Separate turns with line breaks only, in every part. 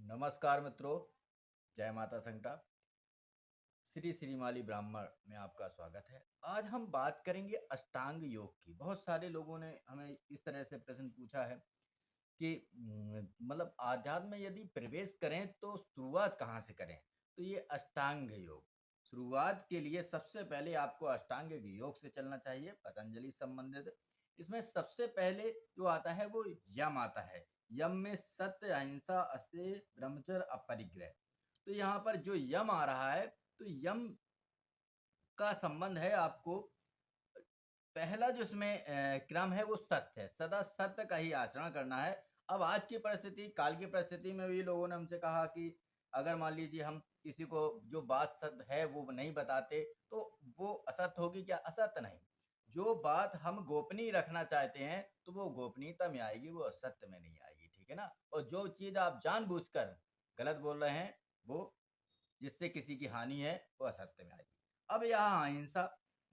नमस्कार मित्रों, जय माता संकटा। श्री श्रीमाली ब्राह्मण में आपका स्वागत है। आज हम बात करेंगे अष्टांग योग की। बहुत सारे लोगों ने हमें इस तरह से प्रश्न पूछा है कि मतलब आध्यात्म में यदि प्रवेश करें तो शुरुआत कहाँ से करें? तो ये अष्टांग योग। शुरुआत के लिए सबसे पहले आपको अष्टांग योग से चलना चाहिए, पतंजलि संबंधित। इसमें सबसे पहले जो आता है वो यम आता है। यम में सत्य, अहिंसा, अस्तेय, ब्रह्मचर्य, अपरिग्रह। तो यहाँ पर जो यम आ रहा है, तो यम का संबंध है आपको पहला जो इसमें क्रम है वो सत्य है, सदा सत्य का ही आचरण करना है। अब आज की परिस्थिति, काल की परिस्थिति में भी लोगों ने हमसे कहा कि अगर मान लीजिए हम किसी को जो बात सत्य है वो नहीं बताते, तो वो असत्य होगी क्या? असत्य नहीं। जो बात हम गोपनीय रखना चाहते हैं, तो वो गोपनीयता में आएगी, वो असत्य में नहीं आएगी, ठीक है ना? और जो चीज़ आप जानबूझकर गलत बोल रहे हैं, वो जिससे किसी की हानि है, वो असत्य में आएगी। अब यहाँ अहिंसा,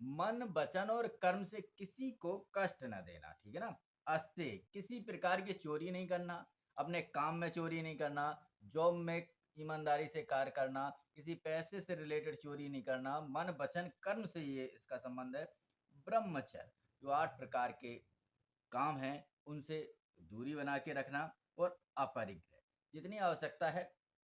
मन, वचन और कर्म से किसी को कष्ट न देना, ठीक है ना? अस्तेय, किसी प्रकार की चोरी नहीं करना, अपने काम में चोरी नहीं करना, जॉब में ईमानदारी से कार्य करना, किसी पैसे से रिलेटेड चोरी नहीं करना, मन, वचन, कर्म से ये इसका संबंध है। ब्रह्मचर्य, जो 8 प्रकार के काम हैं, उनसे दूरी बना के रखना और अपरिग्रह, जितनी आवश्यकता है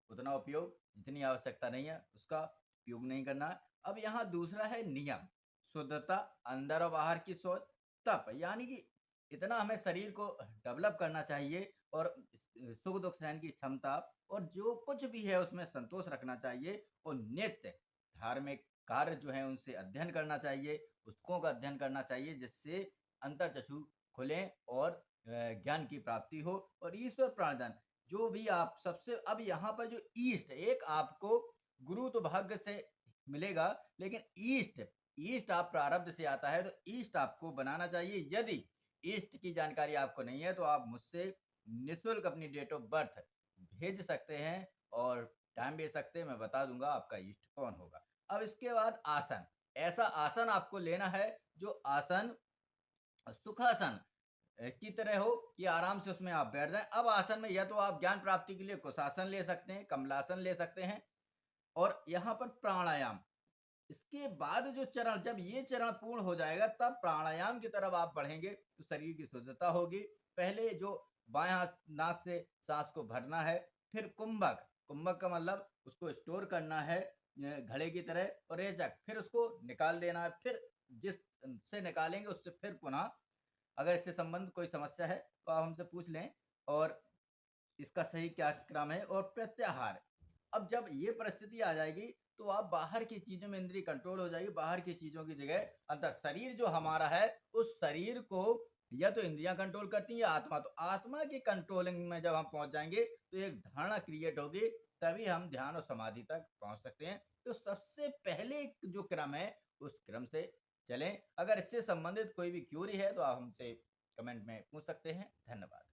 उतना उपयोग, जितनी आवश्यकता नहीं है उसका उपयोग नहीं करना। अब यहाँ दूसरा है नियम, शुद्धता, अंदर और बाहर की सोच, तप, यानी कि इतना हमें शरीर को डेवलप करना चाहिए और सुख दुख सहन की क्षमता, और जो कुछ भी है उसमें संतोष रखना चाहिए, और नित्य धार्मिक कार्य जो है उनसे अध्ययन करना चाहिए, पुस्तकों का अध्ययन करना चाहिए, जिससे अंतर्चक्षु खुले और ज्ञान की प्राप्ति हो। और ईश्वर प्राणदान, जो भी आप सबसे, अब यहाँ पर जो ईस्ट, एक आपको गुरु तो भाग्य से मिलेगा, लेकिन ईस्ट, ईस्ट आप प्रारब्ध से आता है, तो ईस्ट आपको बनाना चाहिए। यदि ईस्ट की जानकारी आपको नहीं है, तो आप मुझसे निःशुल्क अपनी डेट ऑफ बर्थ भेज सकते हैं और टाइम भेज सकते हैं, मैं बता दूंगा आपका ईस्ट कौन होगा। अब इसके बाद आसन, ऐसा आसन आपको लेना है जो आसन सुखासन की तरह हो कि आराम से उसमें आप बैठ जाएं। अब आसन में या तो आप ज्ञान प्राप्ति के लिए कुशासन ले सकते हैं, कमलासन ले सकते हैं, और यहाँ पर प्राणायाम। इसके बाद जो चरण, जब ये चरण पूर्ण हो जाएगा, तब प्राणायाम की तरफ आप बढ़ेंगे, तो शरीर की शुद्धता होगी। पहले जो बाएं हाथ नाक से सांस को भरना है, फिर कुंभक, कुंभक का मतलब उसको स्टोर करना है घड़े की तरह, और रेचक, फिर उसको निकाल देना है। फिर जिस से निकालेंगे उससे फिर पुनः, अगर इससे संबंध कोई समस्या है तो आप हमसे पूछ लें, और इसका सही क्या क्रम है। और प्रत्याहार, अब जब ये परिस्थिति आ जाएगी, तो आप बाहर की चीजों में इंद्रिय कंट्रोल हो जाएगी, बाहर की चीजों की जगह अंतर शरीर जो हमारा है, उस शरीर को या तो इंद्रियां कंट्रोल करती हैं या आत्मा। तो आत्मा की कंट्रोलिंग में जब हम पहुंच जाएंगे, तो एक धारणा क्रिएट होगी, तभी हम ध्यान और समाधि तक पहुंच सकते हैं। तो सबसे पहले जो क्रम है, उस क्रम से चलें। अगर इससे संबंधित कोई भी क्यूरी है तो आप हमसे कमेंट में पूछ सकते हैं। धन्यवाद।